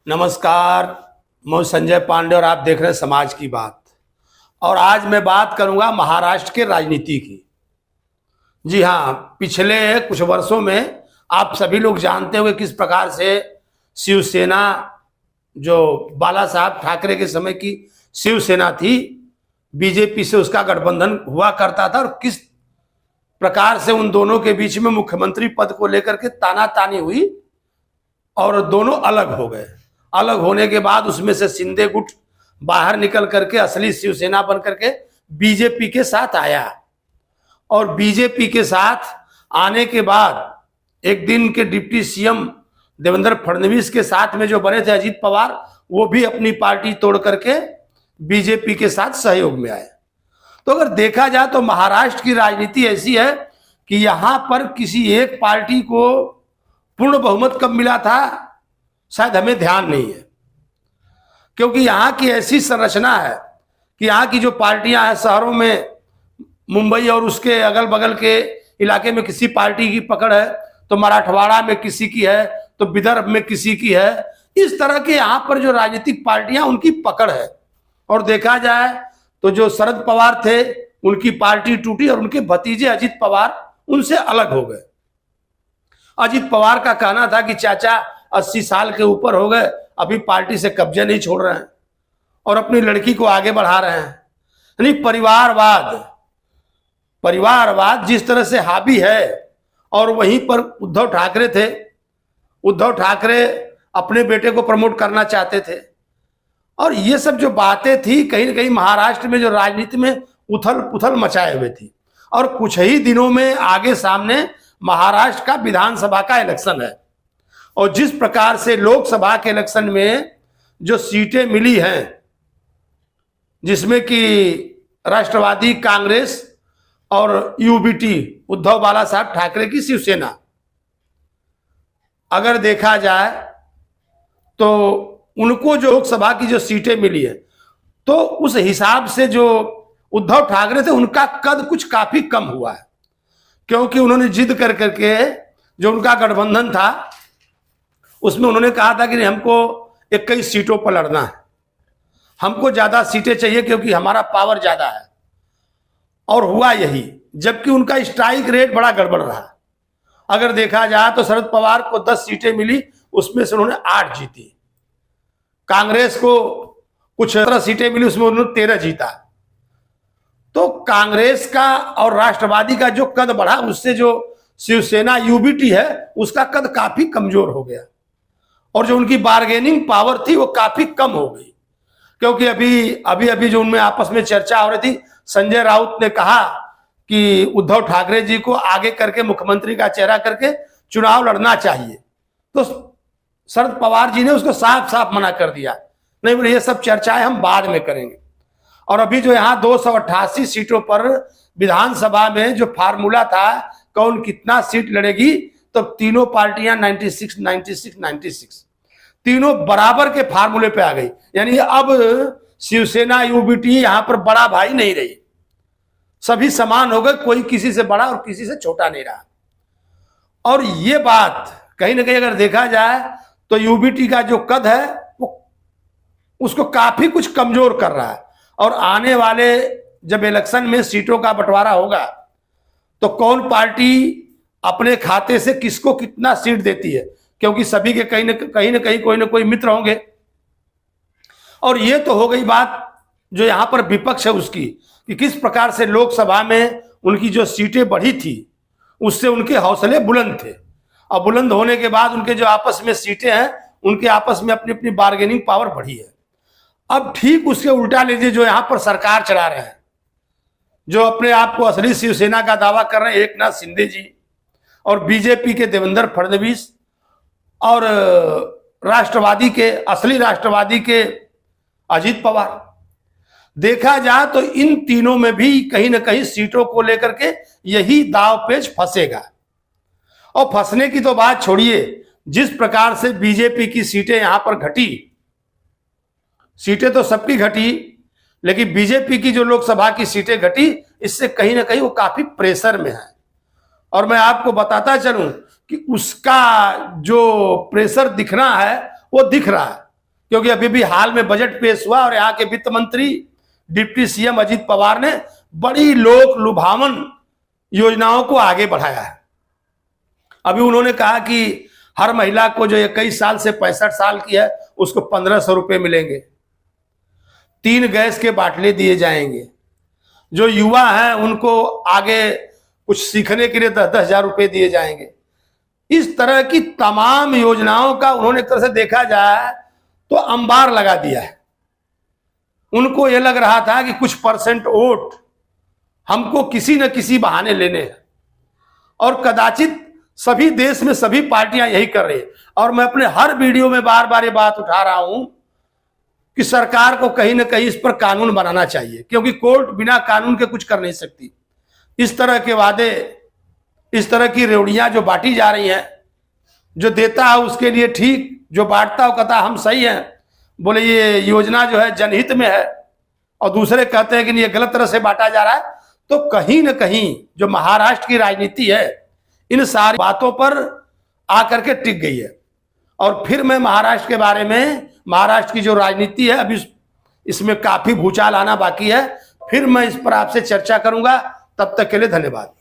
नमस्कार। मैं संजय पांडे और आप देख रहे हैं समाज की बात। और आज मैं बात करूंगा महाराष्ट्र के राजनीति की। जी हाँ, पिछले कुछ वर्षों में आप सभी लोग जानते होंगे किस प्रकार से शिवसेना, जो बाला साहब ठाकरे के समय की शिवसेना थी, बीजेपी से उसका गठबंधन हुआ करता था, और किस प्रकार से उन दोनों के बीच में मुख्यमंत्री पद को लेकर के तानातानी हुई और दोनों अलग हो गए। अलग होने के बाद उसमें से शिंदे गुट बाहर निकल करके असली शिवसेना बन करके बीजेपी के साथ आया। और बीजेपी के साथ आने के बाद एक दिन के डिप्टी सीएम देवेंद्र फडणवीस के साथ में जो बने थे अजीत पवार, वो भी अपनी पार्टी तोड़ करके बीजेपी के साथ सहयोग में आए। तो अगर देखा जाए तो महाराष्ट्र की राजनीति ऐसी है कि यहां पर किसी एक पार्टी को पूर्ण बहुमत कब मिला था शायद हमें ध्यान नहीं है, क्योंकि यहाँ की ऐसी संरचना है कि यहाँ की जो पार्टियां हैं, शहरों में मुंबई और उसके अगल बगल के इलाके में किसी पार्टी की पकड़ है, तो मराठवाड़ा में किसी की है, तो विदर्भ में किसी की है। इस तरह के यहाँ पर जो राजनीतिक पार्टियां उनकी पकड़ है। और देखा जाए तो जो शरद पवार थे उनकी पार्टी टूटी और उनके भतीजे अजीत पवार उनसे अलग हो गए। अजीत पवार का कहना था कि चाचा 80 साल के ऊपर हो गए, अभी पार्टी से कब्जे नहीं छोड़ रहे हैं और अपनी लड़की को आगे बढ़ा रहे हैं। यानी परिवारवाद जिस तरह से हावी है। और वहीं पर उद्धव ठाकरे थे, उद्धव ठाकरे अपने बेटे को प्रमोट करना चाहते थे। और ये सब जो बातें थी कहीं ना कहीं महाराष्ट्र में जो राजनीति में उथल पुथल मचाए हुए थी। और कुछ ही दिनों में आगे सामने महाराष्ट्र का विधानसभा का इलेक्शन है, और जिस प्रकार से लोकसभा के इलेक्शन में जो सीटें मिली हैं, जिसमें कि राष्ट्रवादी कांग्रेस और यूबीटी उद्धव बाला साहब ठाकरे की शिवसेना, अगर देखा जाए तो उनको जो लोकसभा की जो सीटें मिली है, तो उस हिसाब से जो उद्धव ठाकरे थे उनका कद कुछ काफी कम हुआ है, क्योंकि उन्होंने जिद कर करके जो उनका गठबंधन था उसमें उन्होंने कहा था कि हमको 21 सीटों पर लड़ना है, हमको ज्यादा सीटें चाहिए क्योंकि हमारा पावर ज्यादा है। और हुआ यही, जबकि उनका स्ट्राइक रेट बड़ा गड़बड़ रहा। अगर देखा जाए तो शरद पवार को 10 सीटें मिली, उसमें से उन्होंने 8 जीती। कांग्रेस को कुछ 17 सीटें मिली, उसमें उन्होंने 13 जीता। तो कांग्रेस का और राष्ट्रवादी का जो कद बढ़ा, उससे जो शिवसेना यूबीटी है उसका कद काफी कमजोर हो गया, और जो उनकी बार्गेनिंग पावर थी वो काफी कम हो गई। क्योंकि अभी जो उनमें आपस में चर्चा हो रही थी, संजय राउत ने कहा कि उद्धव ठाकरे जी को आगे करके मुख्यमंत्री का चेहरा करके चुनाव लड़ना चाहिए, तो शरद पवार जी ने उसको साफ साफ मना कर दिया, नहीं बोले ये सब चर्चाएं हम बाद में करेंगे। और अभी जो यहाँ 288 सीटों पर विधानसभा में जो फार्मूला था कौन कितना सीट लड़ेगी, तो तीनों पार्टियां 96 तीनों बराबर के फार्मूले पे आ गई। यानी अब शिवसेना यूबीटी यहां पर बड़ा भाई नहीं रही, सभी समान हो गए, कोई किसी से बड़ा और किसी से छोटा नहीं रहा। और ये बात कहीं ना कहीं अगर देखा जाए तो यूबीटी का जो कद है वो उसको काफी कुछ कमजोर कर रहा है। और आने वाले जब इलेक्शन में सीटों का बंटवारा होगा तो कौन पार्टी अपने खाते से किसको कितना सीट देती है, क्योंकि सभी के कहीं ना कहीं कोई ना कोई मित्र होंगे। और ये तो हो गई बात जो यहां पर विपक्ष है उसकी, कि किस प्रकार से लोकसभा में उनकी जो सीटें बढ़ी थी उससे उनके हौसले बुलंद थे, और बुलंद होने के बाद उनके जो आपस में सीटें हैं उनके आपस में अपनी अपनी बार्गेनिंग पावर बढ़ी है। अब ठीक उसके उल्टा लीजिए, जो यहां पर सरकार चला रहे हैं, जो अपने आप को असली शिवसेना का दावा कर रहे हैं एकनाथ शिंदे जी, और बीजेपी के देवेंद्र फडणवीस, और असली राष्ट्रवादी के अजीत पवार, देखा जाए तो इन तीनों में भी कहीं ना कहीं सीटों को लेकर के यही दाव पेच फंसेगा। और फंसने की तो बात छोड़िए, जिस प्रकार से बीजेपी की सीटें यहां पर घटी, सीटें तो सबकी घटी, लेकिन बीजेपी की जो लोकसभा की सीटें घटी, इससे कहीं ना कहीं वो काफी प्रेशर में है। और मैं आपको बताता चलूं कि उसका जो प्रेशर दिखना है वो दिख रहा है। क्योंकि अभी भी हाल में बजट पेश हुआ और यहाँ के वित्त मंत्री डिप्टी सीएम अजीत पवार ने बड़ी लोक लुभावन योजनाओं को आगे बढ़ाया है। अभी उन्होंने कहा कि हर महिला को जो 21 साल से 65 साल की है उसको 1500 रुपये मिलेंगे, 3 गैस के बाटले दिए जाएंगे, जो युवा हैं उनको आगे कुछ सीखने के लिए 10-10 हजार रुपये दिए जाएंगे। इस तरह की तमाम योजनाओं का उन्होंने एक तरह से देखा जाए तो अंबार लगा दिया है। उनको यह लग रहा था कि कुछ परसेंट वोट हमको किसी न किसी बहाने लेने हैं, और कदाचित सभी देश में सभी पार्टियां यही कर रही है। और मैं अपने हर वीडियो में बार बार ये बात उठा रहा हूं कि सरकार को कहीं ना कहीं इस पर कानून बनाना चाहिए, क्योंकि कोर्ट बिना कानून के कुछ कर नहीं सकती। इस तरह के वादे, इस तरह की रेवड़ियां जो बांटी जा रही हैं, जो देता है उसके लिए ठीक, जो बांटता हो कहता हम सही हैं, बोले ये योजना जो है जनहित में है, और दूसरे कहते हैं कि ये गलत तरह से बांटा जा रहा है। तो कहीं ना कहीं जो महाराष्ट्र की राजनीति है इन सारी बातों पर आकर के टिक गई है। और फिर मैं महाराष्ट्र के बारे में, महाराष्ट्र की जो राजनीति है अभी इसमें काफी भूचाल आना बाकी है, फिर मैं इस पर आपसे चर्चा करूंगा। तब तक के लिए धन्यवाद।